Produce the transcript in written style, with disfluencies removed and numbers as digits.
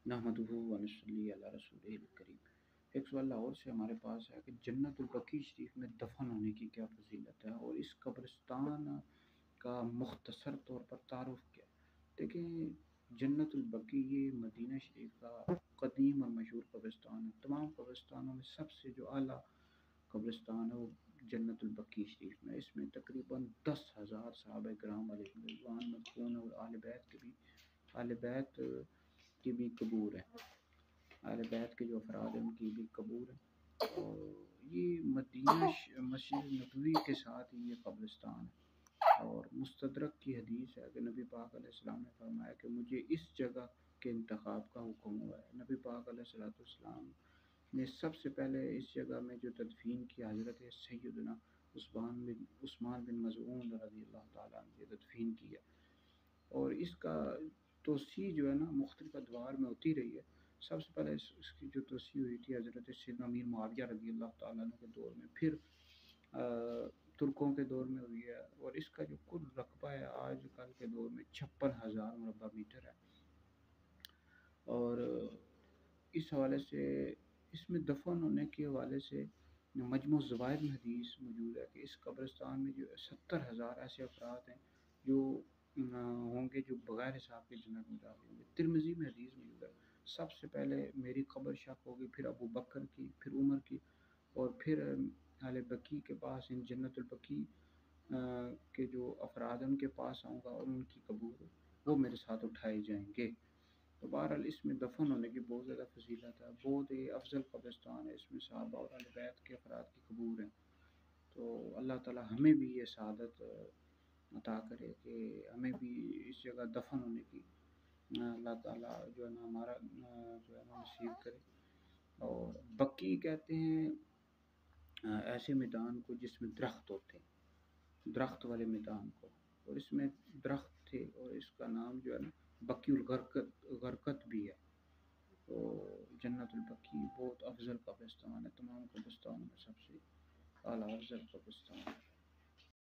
نحمدہ و نصلی علی رسولہ الکریم۔ ایک سوال لاہور سے ہمارے پاس ہے کہ جنت البقیع شریف میں دفن ہونے کی کیا فضیلت ہے اور اس قبرستان کا مختصر طور پر تعارف کیا ہے؟ دیکھیں، جنت البقیع یہ مدینہ شریف کا قدیم اور مشہور قبرستان ہے۔ تمام قبرستانوں میں سب سے جو اعلیٰ قبرستان ہے وہ جنت البقیع شریف میں۔ اس میں تقریباً 10,000 صحابہ کرام علیہ رضوان مدفون اور اہل بیت کی بھی قبور ہے۔ اہل بیت کے جو افراد ہیں ان کی بھی قبور ہے، اور یہ مدینہ مسجد نبوی کے ساتھ ہی یہ قبرستان ہے۔ اور مستدرک کی حدیث ہے کہ نبی پاک علیہ السلام نے فرمایا کہ مجھے اس جگہ کے انتخاب کا حکم ہوا ہے۔ نبی پاک علیہ السلام نے سب سے پہلے اس جگہ میں جو تدفین کیا حضرت سیدنا عثمان بن مظعون رضی اللہ تعالیٰ عنہ نے تدفین کیا، اور اس کا توسیع جو ہے نا مختلف ادوار میں ہوتی رہی ہے۔ سب سے پہلے اس کی جو توسیع ہوئی تھی حضرت سیدنا امیر معاویہ رضی اللہ تعالیٰ عنہ کے دور میں، پھر ترکوں کے دور میں ہوئی ہے، اور اس کا جو کل رقبہ ہے آج کل کے دور میں 56,000 مربع میٹر ہے۔ اور اس حوالے سے اس میں دفن ہونے کے حوالے سے مجموع الزوائد میں حدیث موجود ہے کہ اس قبرستان میں جو 70,000 ایسے افراد ہیں جو ہوں گے جو بغیر حساب کے جنت میں داخل ہوں گے۔ ترمذی میں حدیث موجود ہے، سب سے پہلے میری قبر شق ہوگی، پھر ابو بکر کی، پھر عمر کی، اور پھر اہل بقیع کے پاس ان جنت البقیع کے جو افراد ہیں ان کے پاس آؤں گا، اور ان کی قبور وہ میرے ساتھ اٹھائے جائیں گے۔ تو بہرحال اس میں دفن ہونے کی بہت زیادہ فضیلت ہے، بہت ہی افضل قبرستان ہے، اس میں صحابہ اور اہل بیت کے افراد کی قبور ہیں۔ تو اللہ تعالی ہمیں بھی یہ سعادت عطا کرے کہ ہمیں بھی اس جگہ دفن ہونے کی اللہ تعالیٰ جو ہے نا ہمارا جو ہے نا نصیب کرے۔ اور بقیع کہتے ہیں ایسے میدان کو جس میں درخت ہوتے ہیں، درخت والے میدان کو، اور اس میں درخت تھے، اور اس کا نام جو ہے نا بقیع الغرقد بھی ہے۔ تو جنت البقیع بہت افضل قبرستان ہے، تمام قبرستانوں میں سب سے اعلیٰ افضل قبرستان ہے۔